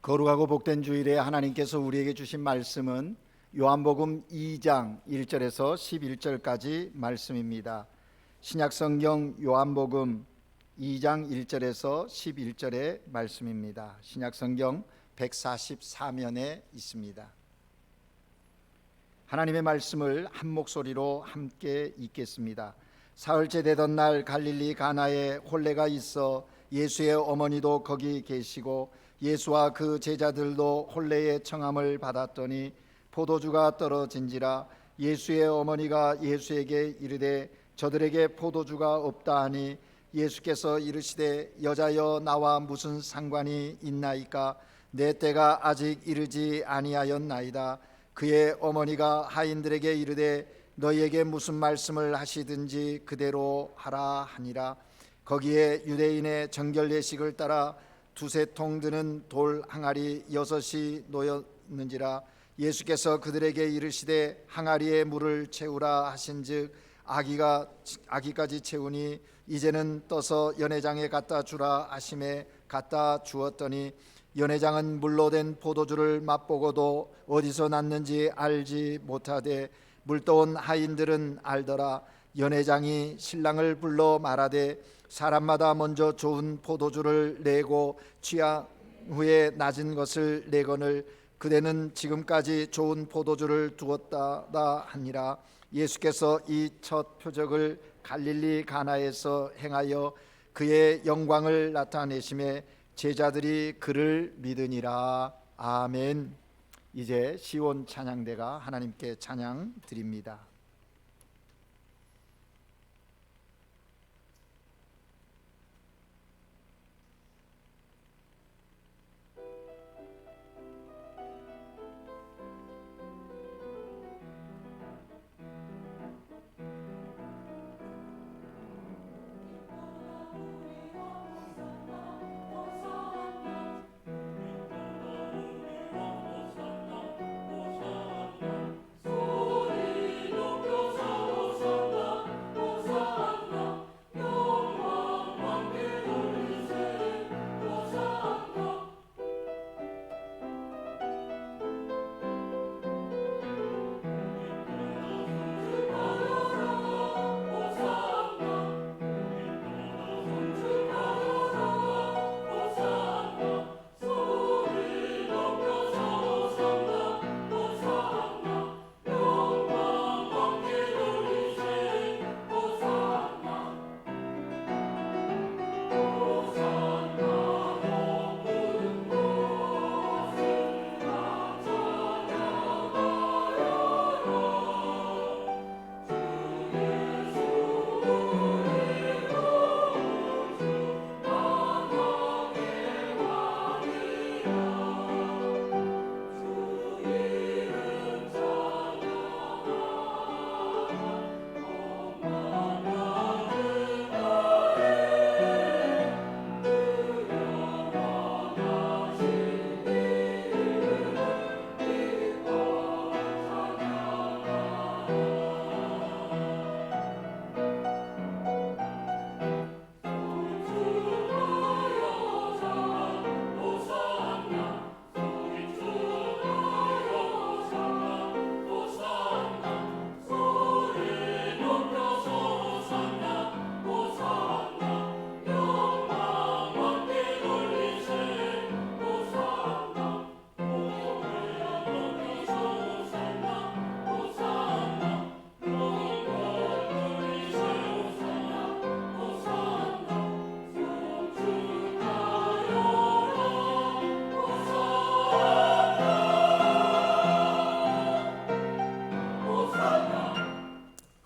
거룩하고 복된 주일에 하나님께서 우리에게 주신 말씀은 요한복음 2장 1절에서 11절까지 말씀입니다. 신약성경 요한복음 2장 1절에서 11절의 말씀입니다. 신약성경 144면에 있습니다. 하나님의 말씀을 한 목소리로 함께 읽겠습니다. 사흘째 되던 날 갈릴리 가나에 혼례가 있어 예수의 어머니도 거기 계시고 예수와 그 제자들도 혼례의 청함을 받았더니 포도주가 떨어진지라 예수의 어머니가 예수에게 이르되 저들에게 포도주가 없다 하니 예수께서 이르시되 여자여 나와 무슨 상관이 있나이까 내 때가 아직 이르지 아니하였나이다. 그의 어머니가 하인들에게 이르되 너희에게 무슨 말씀을 하시든지 그대로 하라 하니라. 거기에 유대인의 정결 예식을 따라 두세 통 드는 돌 항아리 6이 놓였는지라. 예수께서 그들에게 이르시되 항아리에 물을 채우라 하신즉 아기까지 채우니 이제는 떠서 연회장에 갖다 주라 하심에 갖다 주었더니 연회장은 물로 된 포도주를 맛보고도 어디서 났는지 알지 못하되 물떠온 하인들은 알더라. 연회장이 신랑을 불러 말하되 사람마다 먼저 좋은 포도주를 내고 취한 후에 낮은 것을 내거늘 그대는 지금까지 좋은 포도주를 두었다 하니라. 예수께서 이 첫 표적을 갈릴리 가나에서 행하여 그의 영광을 나타내심에 제자들이 그를 믿으니라. 아멘. 이제 시온 찬양대가 하나님께 찬양 드립니다.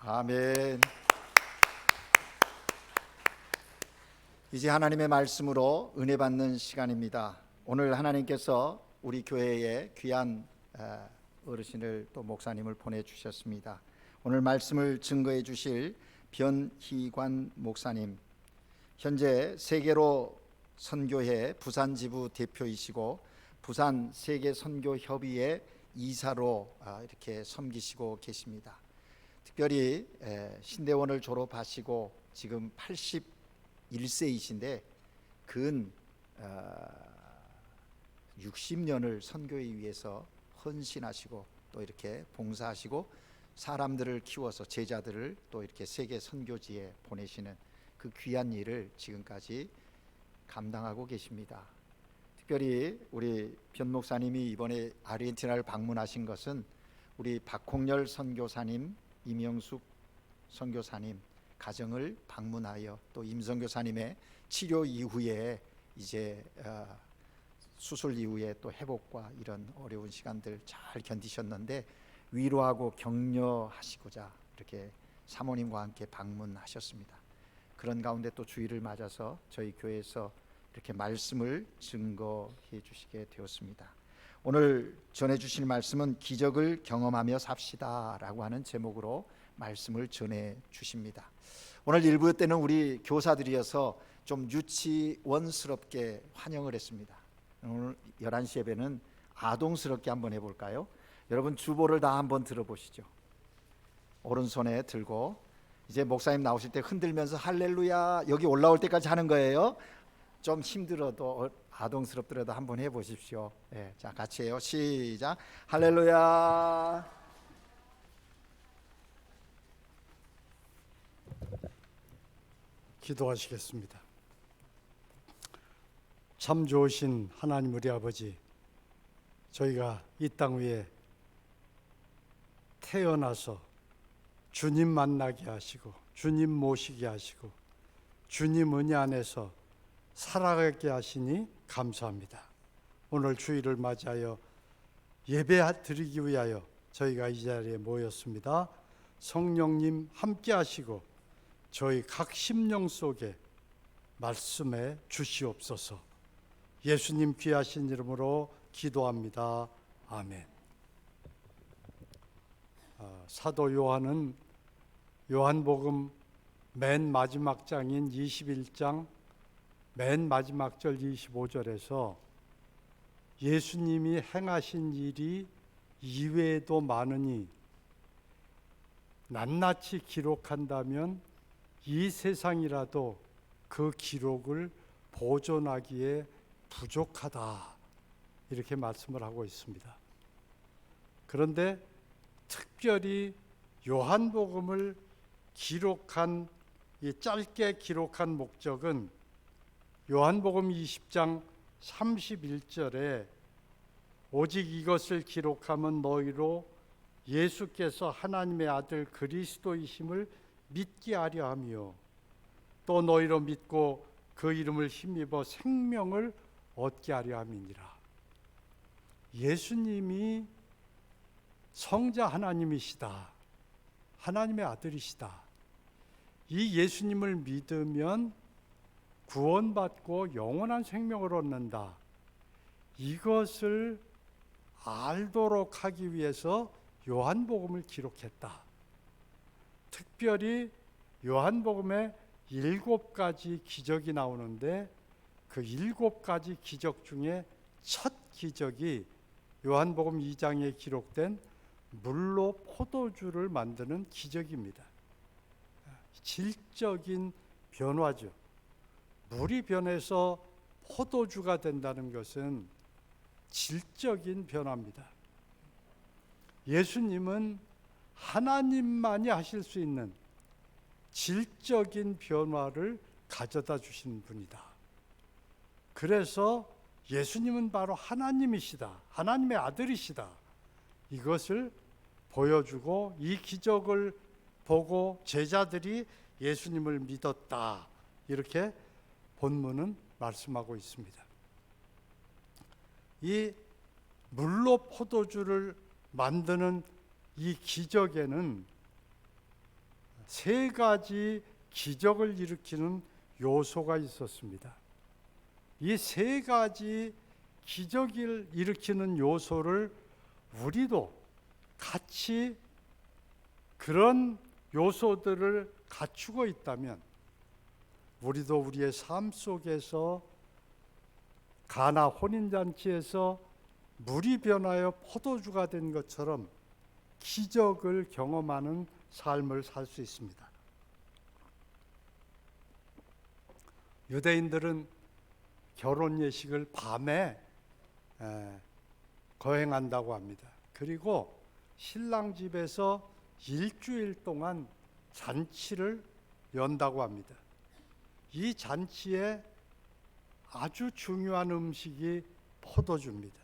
아멘. 이제 하나님의 말씀으로 은혜 받는 시간입니다. 오늘 하나님께서 우리 교회에 귀한 어르신을 또 목사님을 보내주셨습니다. 오늘 말씀을 증거해 주실 변희관 목사님, 현재 세계로 선교회 부산지부 대표이시고 부산 세계선교협의회 이사로 이렇게 섬기시고 계십니다. 특별히 신대원을 졸업하시고 지금 81세이신데 근 60년을 선교에 위해서 헌신하시고 또 이렇게 봉사하시고 사람들을 키워서 제자들을 또 이렇게 세계 선교지에 보내시는 그 귀한 일을 지금까지 감당하고 계십니다. 특별히 우리 변 목사님이 이번에 아르헨티나를 방문하신 것은 우리 박홍렬 선교사님, 임영숙 선교사님 가정을 방문하여 또 임 선교사님의 치료 이후에 이제 수술 이후에 또 회복과 이런 어려운 시간들 잘 견디셨는데 위로하고 격려하시고자 이렇게 사모님과 함께 방문하셨습니다. 그런 가운데 또 주일을 맞아서 저희 교회에서 이렇게 말씀을 증거해 주시게 되었습니다. 오늘 전해 주실 말씀은 기적을 경험하며 삽시다 라고 하는 제목으로 말씀을 전해 주십니다. 오늘 일부 때는 우리 교사들이어서 좀 유치원스럽게 환영을 했습니다. 오늘 11시 예배는 아동스럽게 한번 해볼까요? 여러분 주보를 다 한번 들어보시죠. 오른손에 들고 이제 목사님 나오실 때 흔들면서 할렐루야 여기 올라올 때까지 하는 거예요. 좀 힘들어도 아동스럽더라도 한번 해보십시오. 네, 자 같이 해요. 시작. 할렐루야. 기도하시겠습니다. 참 좋으신 하나님 우리 아버지, 저희가 이 땅 위에 태어나서 주님 만나게 하시고 주님 모시게 하시고 주님 은혜 안에서 살아가게 하시니 감사합니다. 오늘 주일을 맞이하여 예배 드리기 위하여 저희가 이 자리에 모였습니다. 성령님 함께 하시고 저희 각 심령 속에 말씀해 주시옵소서. 예수님 귀하신 이름으로 기도합니다. 아멘. 사도 요한은 요한복음 맨 마지막 장인 21장 맨 마지막 절 25절에서 예수님이 행하신 일이 이외에도 많으니 낱낱이 기록한다면 이 세상이라도 그 기록을 보존하기에 부족하다, 이렇게 말씀을 하고 있습니다. 그런데 특별히 요한복음을 기록한, 이 짧게 기록한 목적은 요한복음 20장 31절에 오직 이것을 기록하면 너희로 예수께서 하나님의 아들 그리스도이심을 믿게 하려 하며 또 너희로 믿고 그 이름을 힘입어 생명을 얻게 하려 함이니라. 예수님이 성자 하나님이시다, 하나님의 아들이시다. 이 예수님을 믿으면 구원받고 영원한 생명을 얻는다. 이것을 알도록 하기 위해서 요한복음을 기록했다. 특별히 요한복음에 7가지 기적이 나오는데 그 7가지 기적 중에 첫 기적이 요한복음 2장에 기록된 물로 포도주를 만드는 기적입니다. 질적인 변화죠. 물이 변해서 포도주가 된다는 것은 질적인 변화입니다. 예수님은 하나님만이 하실 수 있는 질적인 변화를 가져다 주신 분이다. 그래서 예수님은 바로 하나님이시다, 하나님의 아들이시다, 이것을 보여주고 이 기적을 보고 제자들이 예수님을 믿었다, 이렇게 본문은 말씀하고 있습니다. 이 물로 포도주를 만드는 이 기적에는 3가지 기적을 일으키는 요소가 있었습니다. 이 3가지 기적을 일으키는 요소를 우리도 같이 그런 요소들을 갖추고 있다면 우리도 우리의 삶 속에서 가나 혼인잔치에서 물이 변하여 포도주가 된 것처럼 기적을 경험하는 삶을 살 수 있습니다. 유대인들은 결혼 예식을 밤에 거행한다고 합니다. 그리고 신랑 집에서 일주일 동안 잔치를 연다고 합니다. 이 잔치에 아주 중요한 음식이 포도주입니다.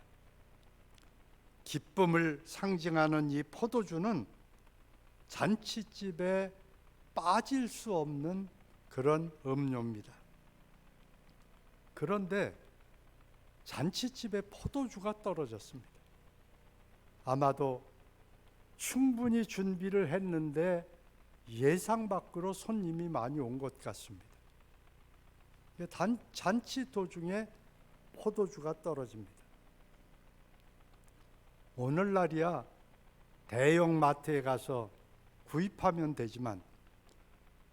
기쁨을 상징하는 이 포도주는 잔치집에 빠질 수 없는 그런 음료입니다. 그런데 잔치집에 포도주가 떨어졌습니다. 아마도 충분히 준비를 했는데 예상 밖으로 손님이 많이 온 것 같습니다. 잔치 도중에 포도주가 떨어집니다. 오늘날이야 대형 마트에 가서 구입하면 되지만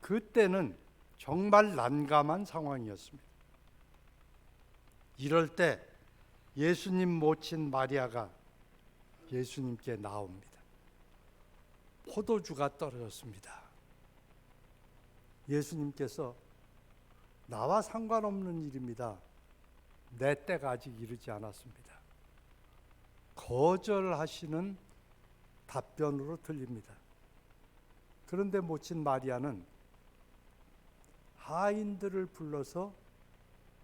그때는 정말 난감한 상황이었습니다. 이럴 때 예수님 모친 마리아가 예수님께 나옵니다. 포도주가 떨어졌습니다. 예수님께서 나와 상관없는 일입니다. 내 때가 아직 이르지 않았습니다. 거절하시는 답변으로 들립니다. 그런데 모친 마리아는 하인들을 불러서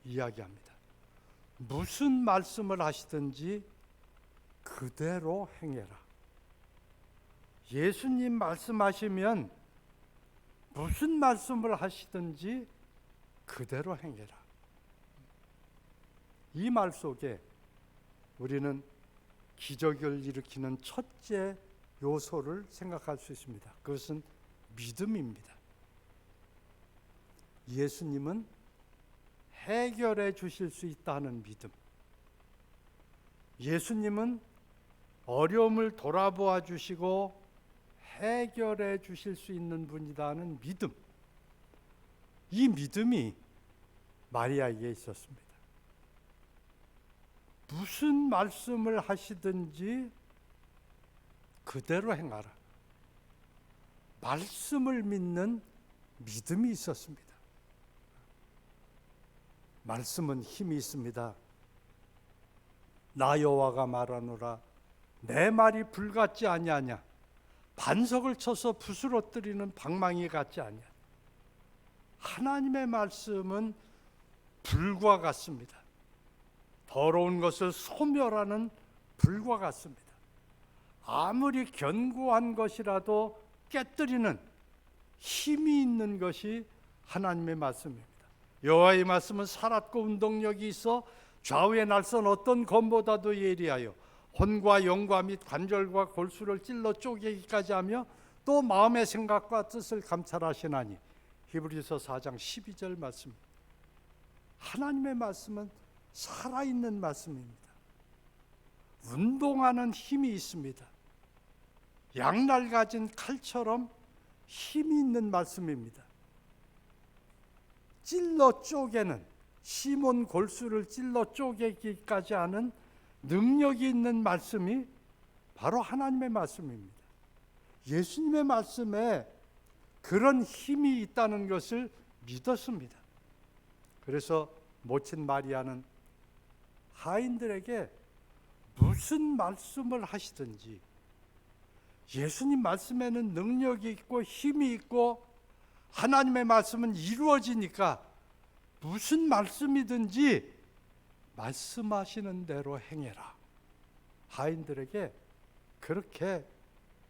이야기합니다. 무슨 말씀을 하시든지 그대로 행해라. 예수님 말씀하시면 무슨 말씀을 하시든지 그대로 행해라. 이 말 속에 우리는 기적을 일으키는 첫째 요소를 생각할 수 있습니다. 그것은 믿음입니다. 예수님은 해결해 주실 수 있다는 믿음. 예수님은 어려움을 돌아보아 주시고 해결해 주실 수 있는 분이라는 믿음. 이 믿음이 마리아에게 있었습니다. 무슨 말씀을 하시든지 그대로 행하라. 말씀을 믿는 믿음이 있었습니다. 말씀은 힘이 있습니다. 나 여호와가 말하노라 내 말이 불같지 아니하냐. 반석을 쳐서 부스러뜨리는 방망이 같지 아니하냐. 하나님의 말씀은 불과 같습니다. 더러운 것을 소멸하는 불과 같습니다. 아무리 견고한 것이라도 깨뜨리는 힘이 있는 것이 하나님의 말씀입니다. 여호와의 말씀은 살았고 운동력이 있어 좌우의 날선 어떤 검보다도 예리하여 혼과 영과 및 관절과 골수를 찔러 쪼개기까지 하며 또 마음의 생각과 뜻을 감찰하시나니. 히브리서 4장 12절 말씀입니다. 하나님의 말씀은 살아있는 말씀입니다. 운동하는 힘이 있습니다. 양날 가진 칼처럼 힘이 있는 말씀입니다. 찔러 쪼개는, 시몬 골수를 찔러 쪼개기까지 하는 능력이 있는 말씀이 바로 하나님의 말씀입니다. 예수님의 말씀에 그런 힘이 있다는 것을 믿었습니다. 그래서 모친 마리아는 하인들에게 무슨 말씀을 하시든지, 예수님 말씀에는 능력이 있고 힘이 있고 하나님의 말씀은 이루어지니까 무슨 말씀이든지 말씀하시는 대로 행해라. 하인들에게 그렇게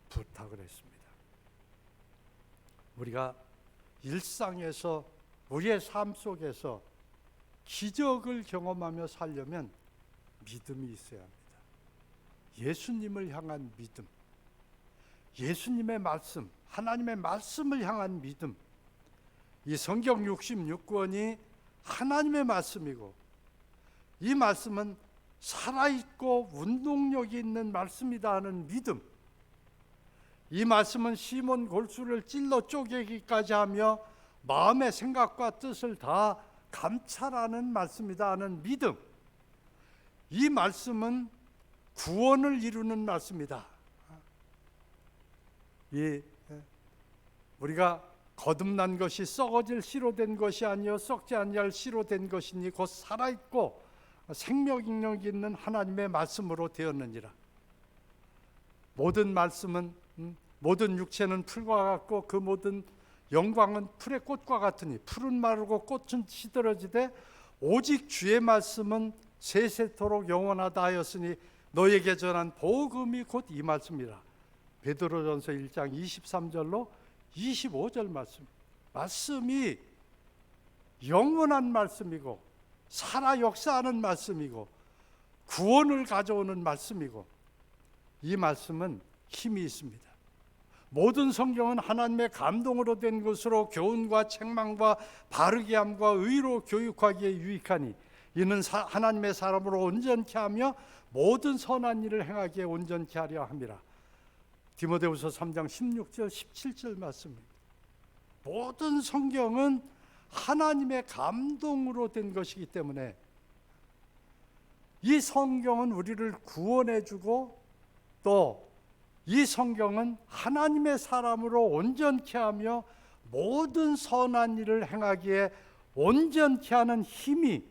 부탁을 했습니다. 우리가 일상에서 우리의 삶 속에서 기적을 경험하며 살려면 믿음이 있어야 합니다. 예수님을 향한 믿음, 예수님의 말씀, 하나님의 말씀을 향한 믿음. 이 성경 66권이 하나님의 말씀이고 이 말씀은 살아있고 운동력이 있는 말씀이다 하는 믿음. 이 말씀은 시몬 골수를 찔러 쪼개기까지 하며 마음의 생각과 뜻을 다 감찰하는 말씀이다 하는 믿음. 이 말씀은 구원을 이루는 말씀이다. 우리가 거듭난 것이 썩어질 씨로 된 것이 아니요 썩지 아니할 씨로 된 것이니 곧 살아있고 생명력 있는 하나님의 말씀으로 되었느니라. 모든 말씀은 모든 육체는 풀과 같고 그 모든 영광은 풀의 꽃과 같으니 풀은 마르고 꽃은 시들어지되 오직 주의 말씀은 세세토록 영원하다 하였으니 너에게 전한 복음이 곧 이 말씀이라. 베드로전서 1장 23절로 25절 말씀이 영원한 말씀이고 살아 역사하는 말씀이고 구원을 가져오는 말씀이고 이 말씀은 힘이 있습니다. 모든 성경은 하나님의 감동으로 된 것으로 교훈과 책망과 바르게 함과 의로 교육하기에 유익하니 이는 하나님의 사람으로 온전케 하며 모든 선한 일을 행하기에 온전케 하려 함이라. 디모데후서 3장 16절 17절 말씀입니다. 모든 성경은 하나님의 감동으로 된 것이기 때문에 이 성경은 우리를 구원해 주고 또 이 성경은 하나님의 사람으로 온전케 하며 모든 선한 일을 행하기에 온전케 하는 힘이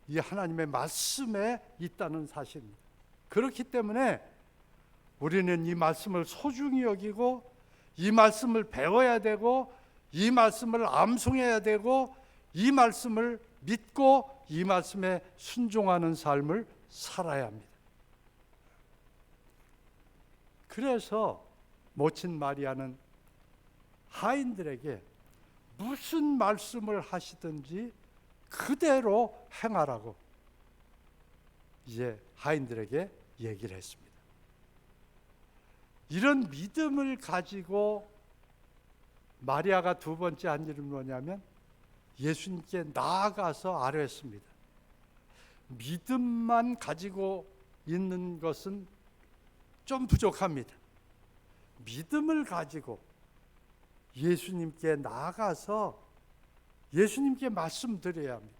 이 하나님의 말씀에 있다는 사실입니다. 그렇기 때문에 우리는 이 말씀을 소중히 여기고 이 말씀을 배워야 되고 이 말씀을 암송해야 되고 이 말씀을 믿고 이 말씀에 순종하는 삶을 살아야 합니다. 그래서 모친 마리아는 하인들에게 무슨 말씀을 하시든지 그대로 행하라고 이제 하인들에게 얘기를 했습니다. 이런 믿음을 가지고 마리아가 두 번째 한 일은 뭐냐면 예수님께 나아가서 아뢰었습니다. 믿음만 가지고 있는 것은 좀 부족합니다. 믿음을 가지고 예수님께 나아가서 예수님께 말씀드려야 합니다.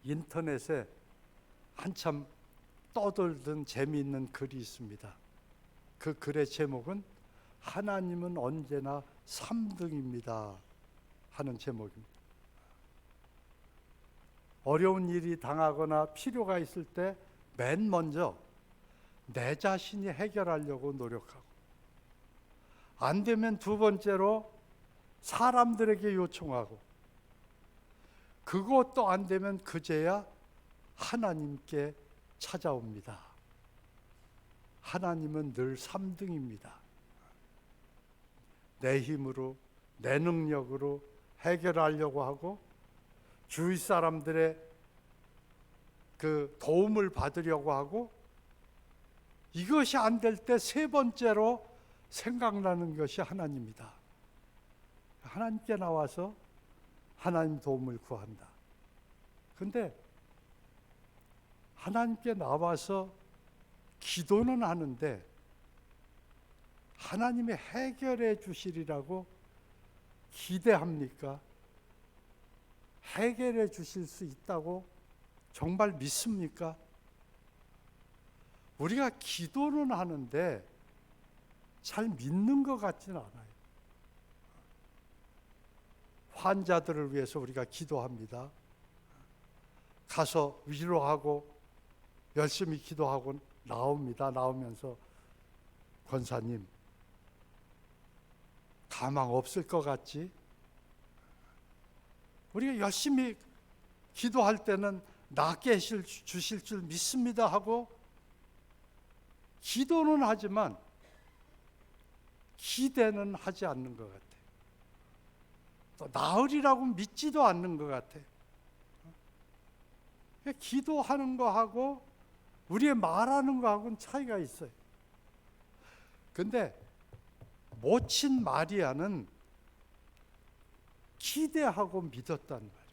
인터넷에 한참 떠돌던 재미있는 글이 있습니다. 그 글의 제목은 하나님은 언제나 3등입니다 하는 제목입니다. 어려운 일이 당하거나 필요가 있을 때 맨 먼저 내 자신이 해결하려고 노력하고 안 되면 두 번째로 사람들에게 요청하고 그것도 안 되면 그제야 하나님께 찾아옵니다. 하나님은 늘 3등입니다. 내 힘으로 내 능력으로 해결하려고 하고 주위 사람들의 그 도움을 받으려고 하고 이것이 안 될 때 세 번째로 생각나는 것이 하나님이다. 하나님께 나와서 하나님 도움을 구한다. 그런데 하나님께 나와서 기도는 하는데 하나님이 해결해 주시리라고 기대합니까? 해결해 주실 수 있다고 정말 믿습니까? 우리가 기도는 하는데 잘 믿는 것 같지는 않아요. 환자들을 위해서 우리가 기도합니다. 가서 위로하고 열심히 기도하고 나옵니다. 나오면서 권사님 가망 없을 것 같지? 우리가 열심히 기도할 때는 낫게 주실 줄 믿습니다 하고 기도는 하지만 기대는 하지 않는 것 같아요. 또 나으리라고 믿지도 않는 것 같아요. 기도하는 거하고 우리의 말하는 거하고는 차이가 있어요. 근데 모친 마리아는 기대하고 믿었단 말이에요.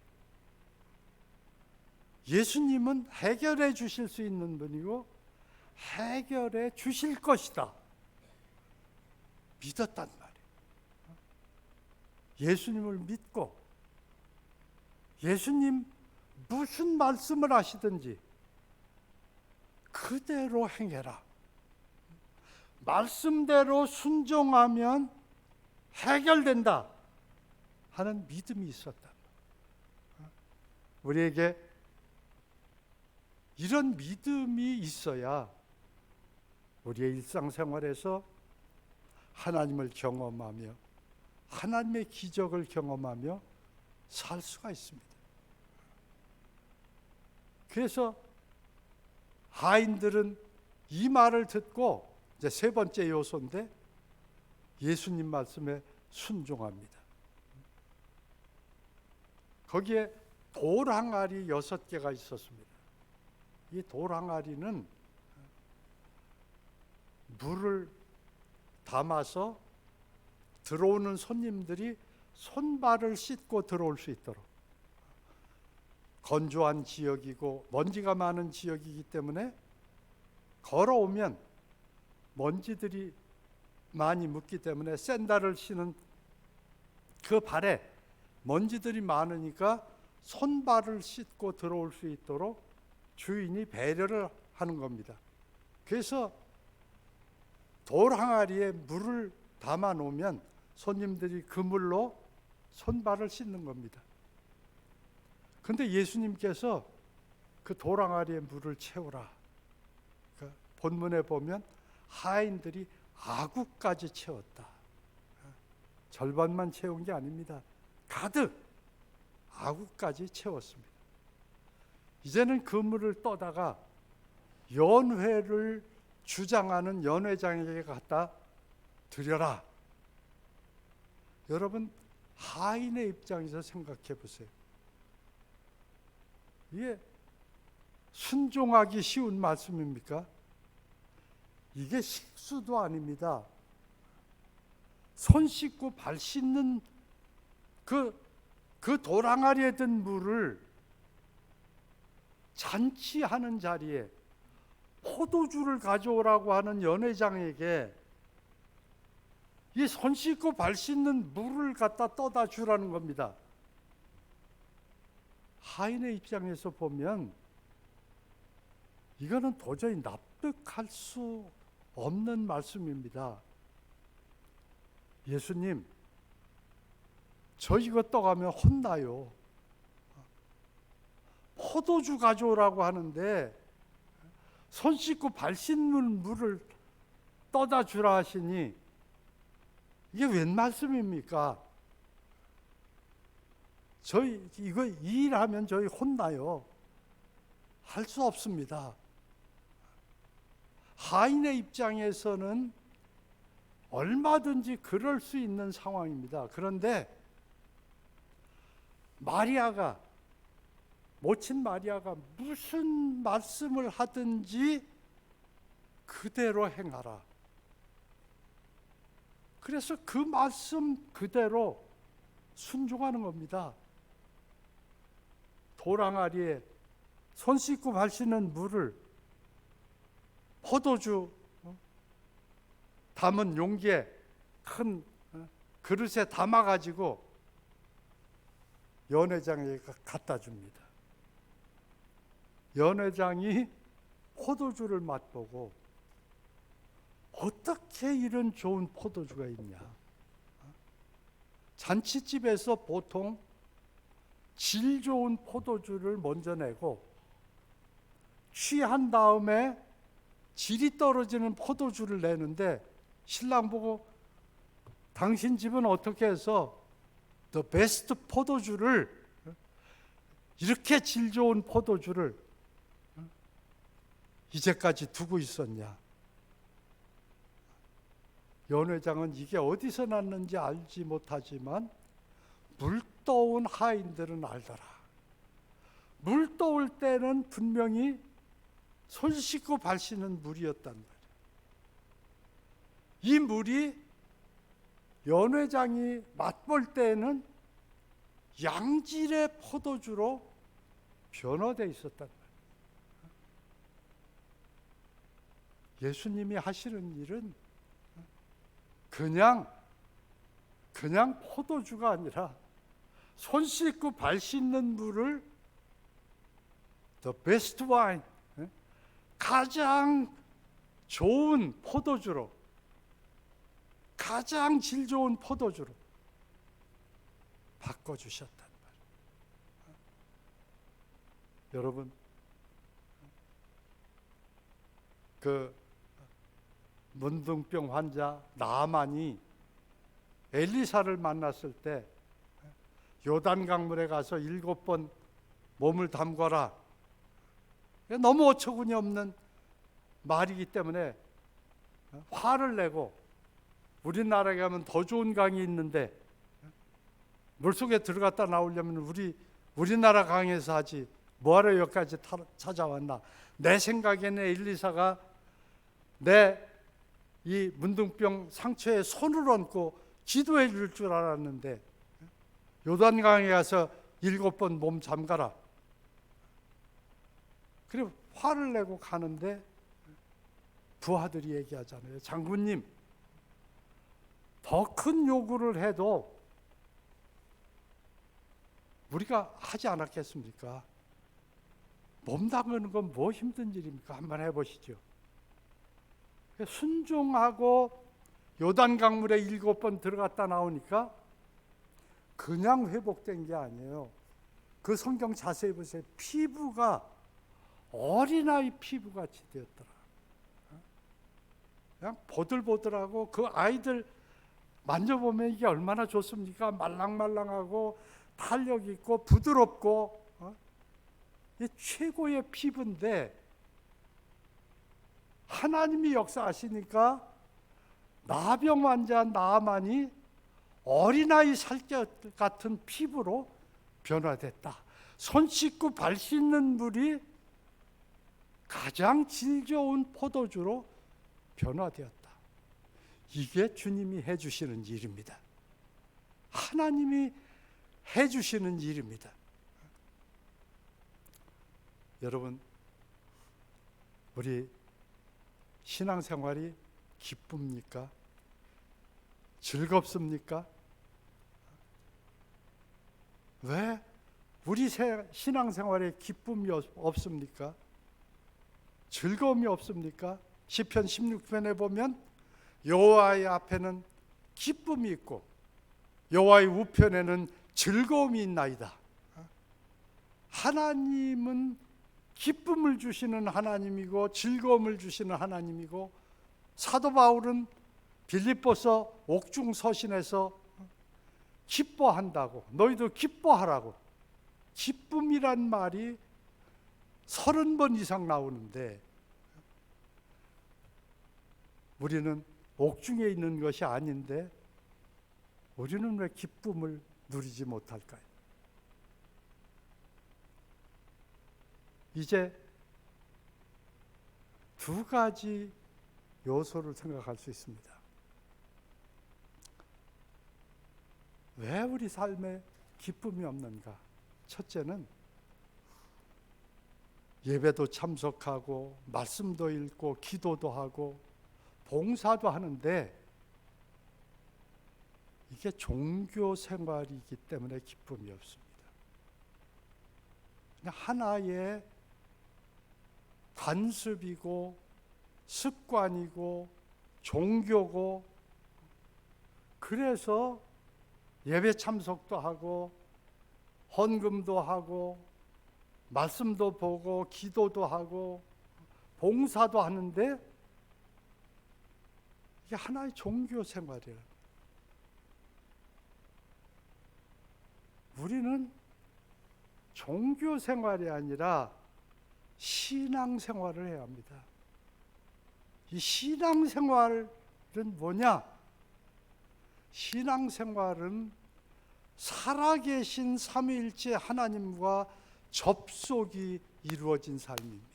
예수님은 해결해 주실 수 있는 분이고 해결해 주실 것이다. 믿었단 말이에요. 예수님을 믿고 예수님 무슨 말씀을 하시든지 그대로 행해라. 말씀대로 순종하면 해결된다 하는 믿음이 있었다. 우리에게 이런 믿음이 있어야 우리의 일상생활에서 하나님을 경험하며 하나님의 기적을 경험하며 살 수가 있습니다. 그래서 하인들은 이 말을 듣고 이제 세 번째 요소인데 예수님 말씀에 순종합니다. 거기에 돌 항아리 6개가 있었습니다. 이 돌 항아리는 물을 담아서 들어오는 손님들이 손발을 씻고 들어올 수 있도록, 건조한 지역이고 먼지가 많은 지역이기 때문에 걸어오면 먼지들이 많이 묻기 때문에 샌들을 신은 그 발에 먼지들이 많으니까 손발을 씻고 들어올 수 있도록 주인이 배려를 하는 겁니다. 그래서 돌 항아리에 물을 담아 놓으면 손님들이 그 물로 손발을 씻는 겁니다. 그런데 예수님께서 그 돌 항아리에 물을 채우라. 그 본문에 보면 하인들이 아구까지 채웠다. 절반만 채운 게 아닙니다. 가득 아구까지 채웠습니다. 이제는 그 물을 떠다가 연회를 주장하는 연회장에게 갖다 드려라. 여러분, 하인의 입장에서 생각해 보세요. 이게 순종하기 쉬운 말씀입니까? 이게 식수도 아닙니다. 손 씻고 발 씻는 그 돌항아리에 든 물을 잔치하는 자리에 포도주를 가져오라고 하는 연회장에게 이 손 씻고 발 씻는 물을 갖다 떠다 주라는 겁니다. 하인의 입장에서 보면 이거는 도저히 납득할 수 없는 말씀입니다. 예수님, 저 이거 떠가면 혼나요. 포도주 가져오라고 하는데 손 씻고 발 씻는 물을 떠다 주라 하시니 이게 웬 말씀입니까? 저희 이거 이 일하면 저희 혼나요. 할 수 없습니다. 하인의 입장에서는 얼마든지 그럴 수 있는 상황입니다. 그런데 마리아가, 모친 마리아가 무슨 말씀을 하든지 그대로 행하라. 그래서 그 말씀 그대로 순종하는 겁니다. 돌항아리에 손 씻고 발 씻는 물을 포도주 담은 용기에 큰 그릇에 담아가지고 연회장에게 갖다 줍니다. 연회장이 포도주를 맛보고 어떻게 이런 좋은 포도주가 있냐. 잔치집에서 보통 질 좋은 포도주를 먼저 내고 취한 다음에 질이 떨어지는 포도주를 내는데 신랑 보고 당신 집은 어떻게 해서 the best 포도주를, 이렇게 질 좋은 포도주를 이제까지 두고 있었냐. 연회장은 이게 어디서 났는지 알지 못하지만 물떠온 하인들은 알더라. 물떠올 때는 분명히 손 씻고 발 씻는 물이었단 말이에요. 이 물이 연회장이 맛볼 때는 양질의 포도주로 변화되어 있었단 말이에요. 예수님이 하시는 일은 그냥 포도주가 아니라 손 씻고 발 씻는 물을 the best wine, 가장 좋은 포도주로, 가장 질 좋은 포도주로 바꿔주셨단 말이에요. 여러분, 그 문둥병 환자 나아만이 엘리사를 만났을 때 요단 강물에 가서 7번 몸을 담궈라. 너무 어처구니 없는 말이기 때문에 화를 내고, 우리나라에 가면 더 좋은 강이 있는데 물속에 들어갔다 나오려면 우리나라 강에서 하지 뭐하러 여기까지 찾아왔나. 내 생각에는 엘리사가 내 이 문둥병 상처에 손을 얹고 기도해 줄 줄 알았는데 요단강에 가서 7번 몸 잠가라. 그리고 화를 내고 가는데 부하들이 얘기하잖아요. 장군님, 더 큰 요구를 해도 우리가 하지 않았겠습니까? 몸 담그는 건 뭐 힘든 일입니까? 한번 해보시죠. 순종하고 요단 강물에 7번 들어갔다 나오니까 그냥 회복된 게 아니에요. 그 성경 자세히 보세요. 피부가 어린아이 피부같이 되었더라. 그냥 보들보들하고, 그 아이들 만져보면 이게 얼마나 좋습니까? 말랑말랑하고 탄력 있고 부드럽고, 이게 최고의 피부인데 하나님이 역사하시니까 나병 환자 나아만이 어린아이 살결 같은 피부로 변화됐다. 손 씻고 발 씻는 물이 가장 질 좋은 포도주로 변화되었다. 이게 주님이 해주시는 일입니다. 하나님이 해주시는 일입니다. 여러분, 우리 신앙생활이 기쁩니까? 즐겁습니까? 왜 우리 신앙생활에 기쁨이 없습니까? 즐거움이 없습니까? 시편 16편에 보면 여호와의 앞에는 기쁨이 있고 여호와의 우편에는 즐거움이 있나이다. 하나님은 기쁨을 주시는 하나님이고 즐거움을 주시는 하나님이고, 사도 바울은 빌립보서 옥중 서신에서 기뻐한다고, 너희도 기뻐하라고, 기쁨이란 말이 30번 이상 나오는데 우리는 옥중에 있는 것이 아닌데 우리는 왜 기쁨을 누리지 못할까요? 이제 두 가지 요소를 생각할 수 있습니다. 왜 우리 삶에 기쁨이 없는가? 첫째는 예배도 참석하고 말씀도 읽고 기도도 하고 봉사도 하는데 이게 종교 생활이기 때문에 기쁨이 없습니다. 그냥 하나의 관습이고 습관이고 종교고, 그래서 예배 참석도 하고 헌금도 하고 말씀도 보고 기도도 하고 봉사도 하는데 이게 하나의 종교 생활이에요. 우리는 종교 생활이 아니라 신앙 생활을 해야 합니다. 이 신앙 생활은 뭐냐? 신앙 생활은 살아계신 삼위일체 하나님과 접속이 이루어진 삶입니다.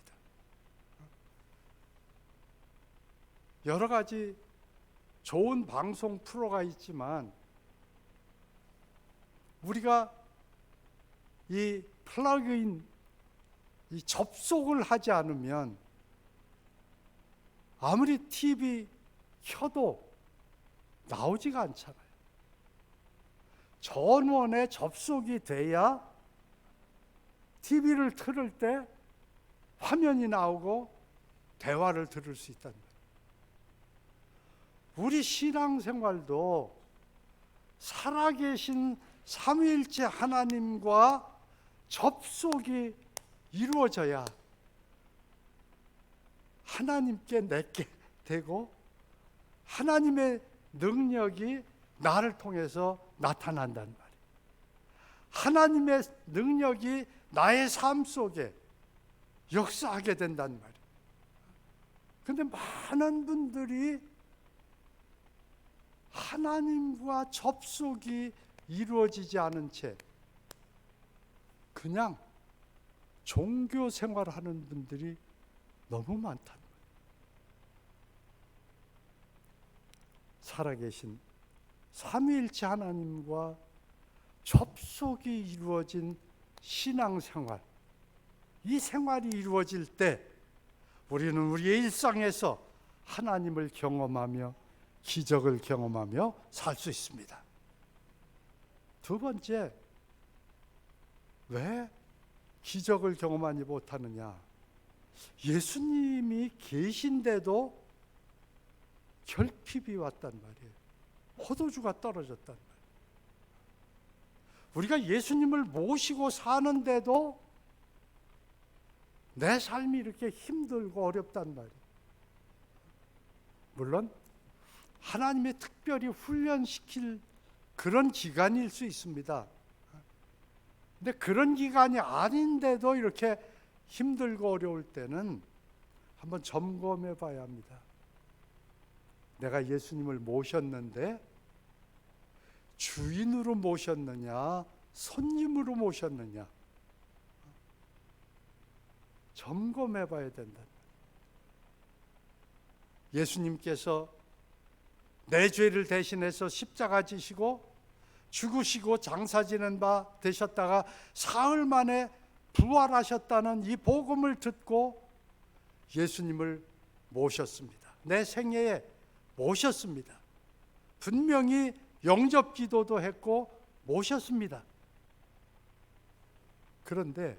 여러 가지 좋은 방송 프로가 있지만 우리가 이 플러그인, 이 접속을 하지 않으면 아무리 TV 켜도 나오지가 않잖아요. 전원에 접속이 돼야 TV를 틀을 때 화면이 나오고 대화를 들을 수 있다는 거예요. 우리 신앙생활도 살아계신 삼위일체 하나님과 접속이 이루어져야 하나님께 내게 되고 하나님의 능력이 나를 통해서 나타난단 말이에요. 하나님의 능력이 나의 삶 속에 역사하게 된단 말이에요. 근데 많은 분들이 하나님과 접속이 이루어지지 않은 채 그냥 종교 생활하는 분들이 너무 많다는 거예요. 살아계신 삼위일체 하나님과 접속이 이루어진 신앙생활, 이 생활이 이루어질 때 우리는 우리의 일상에서 하나님을 경험하며 기적을 경험하며 살 수 있습니다. 두 번째, 왜 기적을 경험하지 못하느냐? 예수님이 계신데도 결핍이 왔단 말이에요. 포도주가 떨어졌단 말이에요. 우리가 예수님을 모시고 사는데도 내 삶이 이렇게 힘들고 어렵단 말이에요. 물론 하나님의 특별히 훈련시킬 그런 기간일 수 있습니다. 근데 그런 기간이 아닌데도 이렇게 힘들고 어려울 때는 한번 점검해 봐야 합니다. 내가 예수님을 모셨는데 주인으로 모셨느냐, 손님으로 모셨느냐, 점검해 봐야 된다. 예수님께서 내 죄를 대신해서 십자가 지시고 죽으시고 장사 지낸 바 되셨다가 사흘 만에 부활하셨다는 이 복음을 듣고 예수님을 모셨습니다. 내 생애에 모셨습니다. 분명히 영접 기도도 했고 모셨습니다. 그런데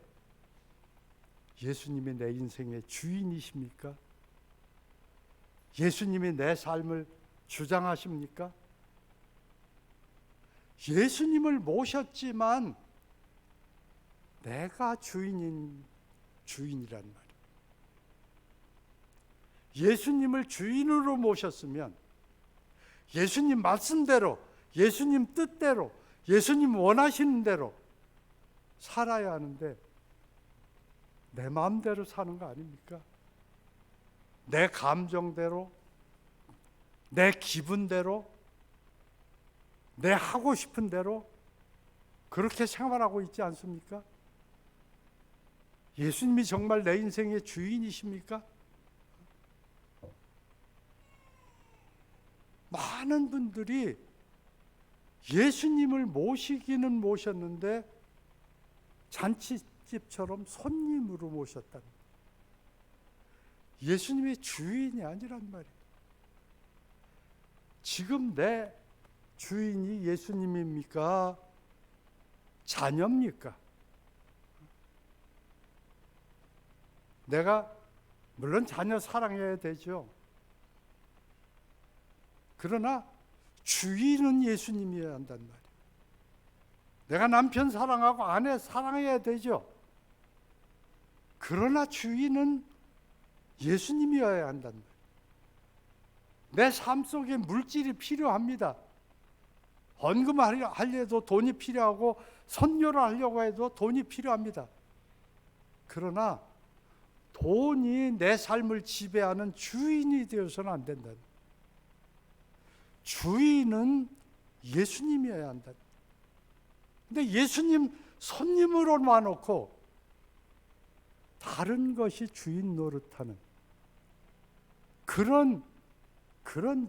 예수님이 내 인생의 주인이십니까? 예수님이 내 삶을 주장하십니까? 예수님을 모셨지만 내가 주인이란 말이에요. 예수님을 주인으로 모셨으면 예수님 말씀대로, 예수님 뜻대로, 예수님 원하시는 대로 살아야 하는데 내 마음대로 사는 거 아닙니까? 내 감정대로, 내 기분대로, 내 하고 싶은 대로 그렇게 생활하고 있지 않습니까? 예수님이 정말 내 인생의 주인이십니까? 많은 분들이 예수님을 모시기는 모셨는데 잔치집처럼 손님으로 모셨다. 예수님이 주인이 아니란 말이에요. 지금 내 주인이 예수님입니까? 자녀입니까? 내가 물론 자녀 사랑해야 되죠. 그러나 주인은 예수님이어야 한단 말이에요. 내가 남편 사랑하고 아내 사랑해야 되죠. 그러나 주인은 예수님이어야 한단 말이에요. 내 삶 속에 물질이 필요합니다. 헌금하려도 돈이 필요하고 선교를 하려고 해도 돈이 필요합니다. 그러나 돈이 내 삶을 지배하는 주인이 되어서는 안 된다. 주인은 예수님이어야 한다. 근데 예수님 손님으로 놔놓고 다른 것이 주인 노릇하는 그런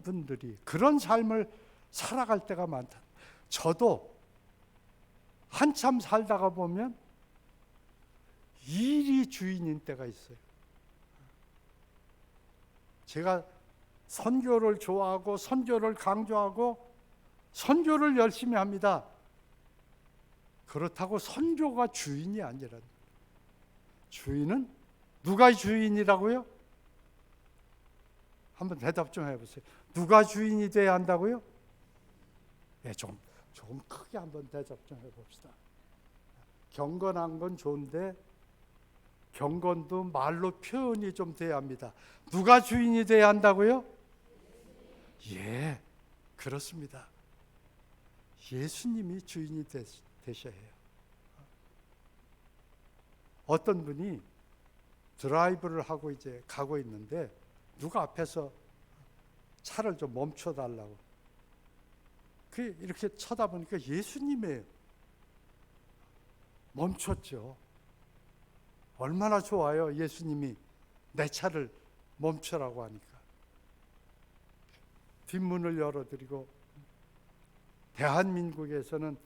분들이 그런 삶을 살아갈 때가 많다. 저도 한참 살다가 보면 일이 주인인 때가 있어요. 제가 선교를 좋아하고 선교를 강조하고 선교를 열심히 합니다. 그렇다고 선교가 주인이 아니라 주인은 누가 주인이라고요? 한번 대답 좀 해보세요. 누가 주인이 돼야 한다고요? 네, 조금 크게 한번 대답 좀 해봅시다. 경건한 건 좋은데 경건도 말로 표현이 좀 돼야 합니다. 누가 주인이 돼야 한다고요? 예, 그렇습니다. 예수님이 주인이 되셔야 해요. 어떤 분이 드라이브를 하고 이제 가고 있는데 누가 앞에서 차를 좀 멈춰 달라고. 이렇게 쳐다보니까 예수님이에요. 멈췄죠. 얼마나 좋아요. 예수님이 내 차를 멈추라고 하니까. 뒷문을 열어드리고, 대한민국에서는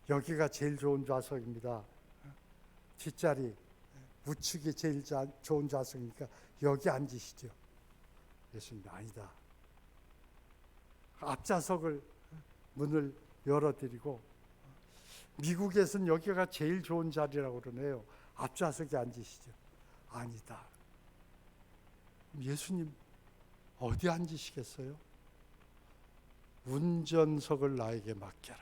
여기가 제일 좋은 좌석입니다. 뒷자리 우측이 제일 좋은 좌석이니까 여기 앉으시죠. 예수님, 아니다. 앞좌석을 문을 열어드리고, 미국에서는 여기가 제일 좋은 자리라고 그러네요. 앞좌석에 앉으시죠. 아니다. 예수님 어디 앉으시겠어요? 운전석을 나에게 맡겨라.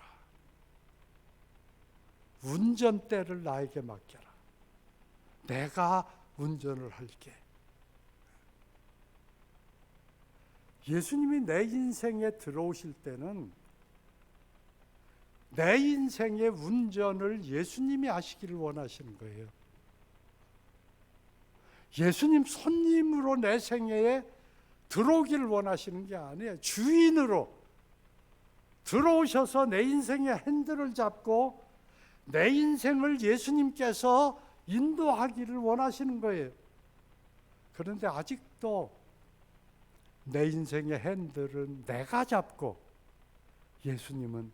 운전대를 나에게 맡겨라. 내가 운전을 할게. 예수님이 내 인생에 들어오실 때는 내 인생의 운전을 예수님이 하시기를 원하시는 거예요. 예수님 손님으로 내 생애에 들어오기를 원하시는 게 아니에요. 주인으로 들어오셔서 내 인생의 핸들을 잡고 내 인생을 예수님께서 인도하기를 원하시는 거예요. 그런데 아직도 내 인생의 핸들은 내가 잡고 예수님은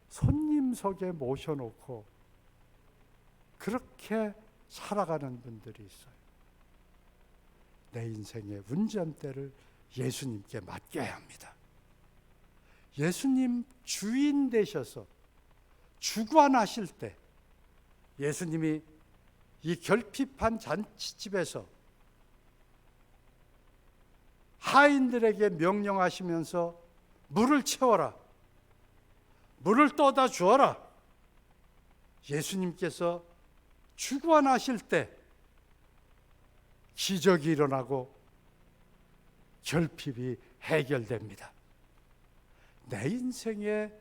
손님석에 모셔놓고 그렇게 살아가는 분들이 있어요. 내 인생의 운전대를 예수님께 맡겨야 합니다. 예수님 주인 되셔서 주관하실 때 예수님이 이 결핍한 잔치집에서 하인들에게 명령하시면서 물을 채워라, 물을 떠다 주어라. 예수님께서 주관하실 때 기적이 일어나고 결핍이 해결됩니다. 내 인생의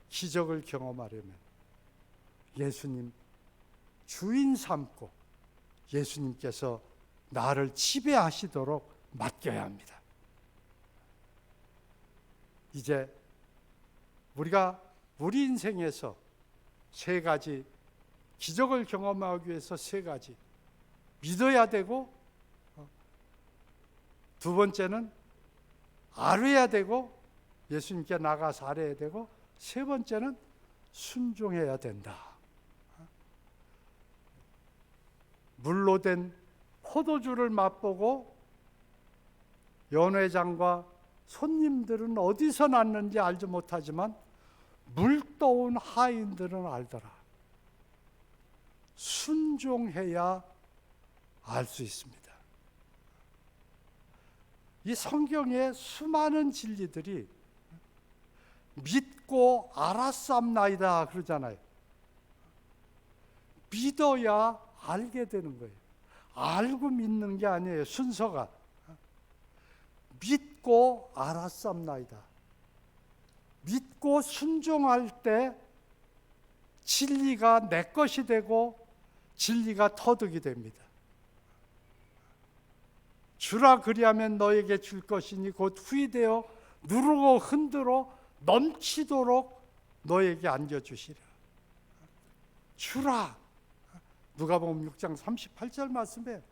기적을 경험하려면 예수님 주인 삼고 예수님께서 나를 지배하시도록 맡겨야 합니다. 이제 우리가 우리 인생에서 세 가지 기적을 경험하기 위해서 세 가지 믿어야 되고, 두 번째는 아뢰야 되고 예수님께 나가서 아뢰야 되고, 세 번째는 순종해야 된다. 물로 된 포도주를 맛보고 연회장과 손님들은 어디서 났는지 알지 못하지만 물 떠온 하인들은 알더라. 순종해야 알 수 있습니다. 이 성경의 수많은 진리들이 믿고 알았삼나이다 그러잖아요. 믿어야 알게 되는 거예요. 알고 믿는 게 아니에요. 순서가 믿고 알았삼나이다. 믿고 순종할 때 진리가 내 것이 되고 진리가 터득이 됩니다. 주라 그리하면 너에게 줄 것이니 곧 후이되어 누르고 흔들어 넘치도록 너에게 안겨주시리라. 주라. 누가복음 6장 38절 말씀에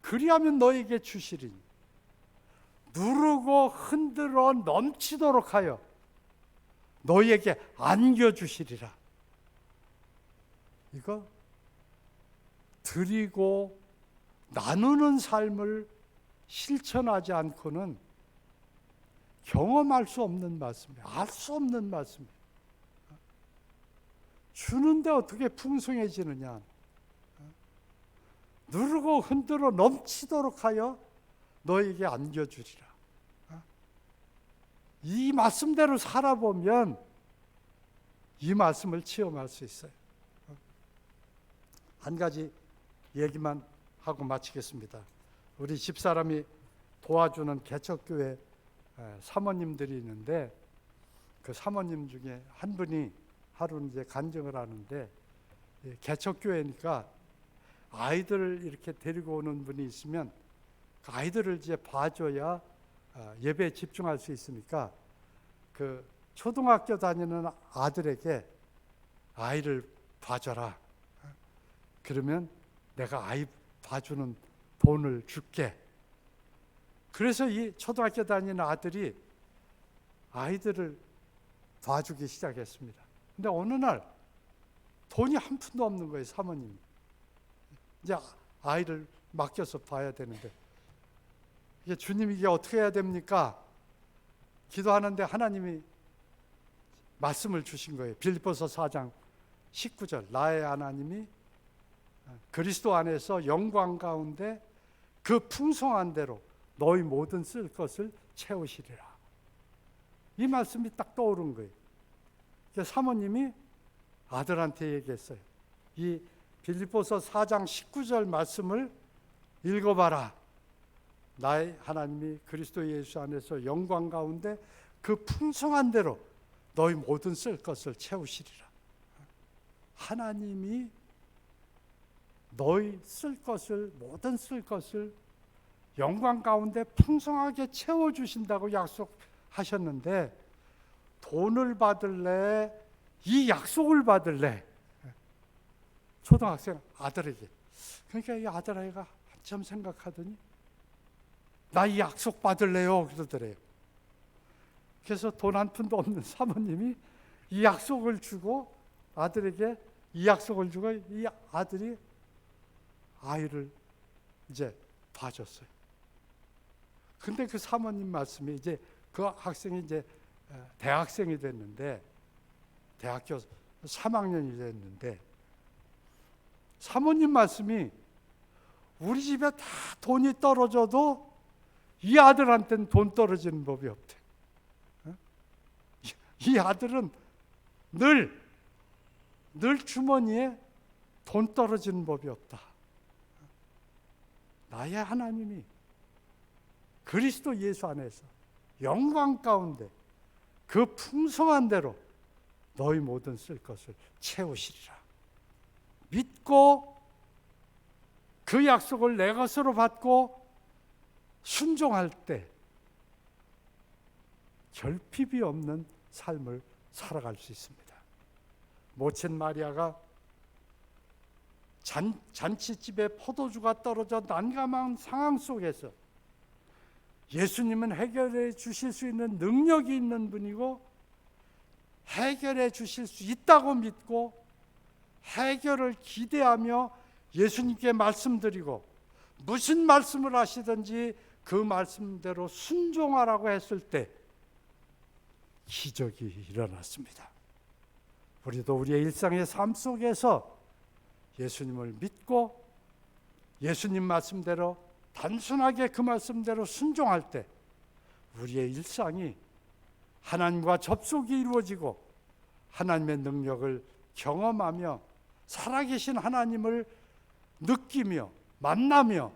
그리하면 너에게 주시리니 누르고 흔들어 넘치도록 하여 너에게 안겨주시리라. 이거 드리고 나누는 삶을 실천하지 않고는 경험할 수 없는 말씀이에요. 알 수 없는 말씀이에요. 주는데 어떻게 풍성해지느냐. 누르고 흔들어 넘치도록 하여 너에게 안겨주리라. 이 말씀대로 살아보면 이 말씀을 체험할 수 있어요. 한 가지 얘기만 하고 마치겠습니다. 우리 집사람이 도와주는 개척교회 사모님들이 있는데, 그 사모님 중에 한 분이 하루 이제 간증을 하는데, 개척교회니까 아이들을 이렇게 데리고 오는 분이 있으면 그 아이들을 이제 봐줘야 예배에 집중할 수 있으니까, 그 초등학교 다니는 아들에게 아이를 봐줘라. 그러면 내가 아이 봐주는 돈을 줄게. 그래서 이 초등학교 다니는 아들이 아이들을 봐주기 시작했습니다. 근데 어느 날 돈이 한 푼도 없는 거예요, 사모님이. 이제 아이를 맡겨서 봐야 되는데, 이게 주님, 이게 어떻게 해야 됩니까? 기도하는데 하나님이 말씀을 주신 거예요. 빌립보서 4장 19절, 나의 하나님이 그리스도 안에서 영광 가운데 그 풍성한 대로 너희 모든 쓸 것을 채우시리라. 이 말씀이 딱 떠오른 거예요. 사모님이 아들한테 얘기했어요. 이 빌립보서 4장 19절 말씀을 읽어봐라. 나의 하나님이 그리스도 예수 안에서 영광 가운데 그 풍성한 대로 너희 모든 쓸 것을 채우시리라. 하나님이 너희 쓸 것을, 모든 쓸 것을 영광 가운데 풍성하게 채워주신다고 약속하셨는데, 돈을 받을래? 이 약속을 받을래? 초등학생 아들에게. 그러니까 이 아들아이가 한참 생각하더니 나 이 약속 받을래요 그러더래요. 그래서 돈 한 푼도 없는 사모님이 이 약속을 주고, 아들에게 이 약속을 주고, 이 아들이 아이를 이제 봐줬어요. 근데 그 사모님 말씀이, 이제 그 학생이 이제 대학생이 됐는데, 대학교 3학년이 됐는데, 사모님 말씀이, 우리 집에 다 돈이 떨어져도 이 아들한테는 돈 떨어지는 법이 없대. 이 아들은 늘 주머니에 돈 떨어지는 법이 없다. 나의 하나님이 그리스도 예수 안에서 영광 가운데 그 풍성한 대로 너희 모든 쓸 것을 채우시리라. 믿고 그 약속을 내 것으로 받고 순종할 때 결핍이 없는 삶을 살아갈 수 있습니다. 모친 마리아가 잔치집에 포도주가 떨어져 난감한 상황 속에서 예수님은 해결해 주실 수 있는 능력이 있는 분이고, 해결해 주실 수 있다고 믿고 해결을 기대하며 예수님께 말씀드리고, 무슨 말씀을 하시든지 그 말씀대로 순종하라고 했을 때 기적이 일어났습니다. 우리도 우리의 일상의 삶 속에서 예수님을 믿고 예수님 말씀대로 단순하게 그 말씀대로 순종할 때 우리의 일상이 하나님과 접속이 이루어지고 하나님의 능력을 경험하며 살아계신 하나님을 느끼며 만나며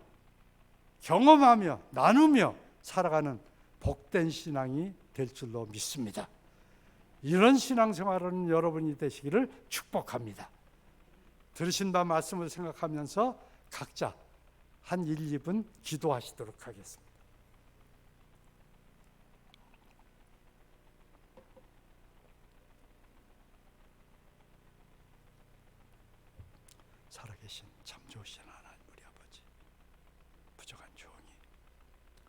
경험하며 나누며 살아가는 복된 신앙이 될 줄로 믿습니다. 이런 신앙생활은 여러분이 되시기를 축복합니다. 들으신 바 말씀을 생각하면서 각자 한 1, 2분 기도하시도록 하겠습니다. 살아계신 참 좋으신 하나님 우리 아버지, 부족한 종이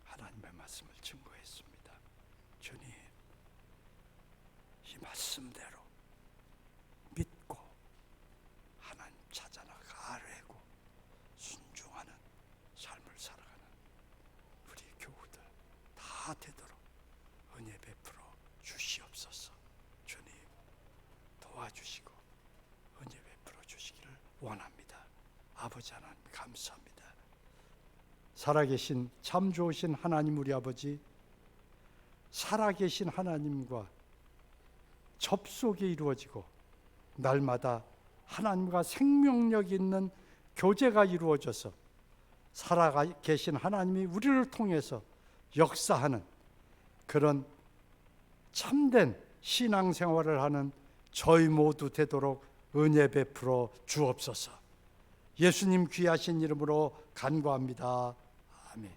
하나님의 말씀을 증거했습니다. 주님, 이 말씀대로 믿고 하나님 찾아나가 아뢰고 순종하는 삶을 살아가는 우리 교우들 다 되도록 은혜 베풀어 주시옵소서. 주님 도와주시고 은혜 베풀어 주시기를 원합니다. 아버지 하나님 감사합니다. 살아계신 참 좋으신 하나님 우리 아버지, 살아계신 하나님과 접속이 이루어지고 날마다 하나님과 생명력 있는 교제가 이루어져서 살아가 계신 하나님이 우리를 통해서 역사하는 그런 참된 신앙생활을 하는 저희 모두 되도록 은혜 베풀어 주옵소서. 예수님 귀하신 이름으로 간구합니다. 아멘.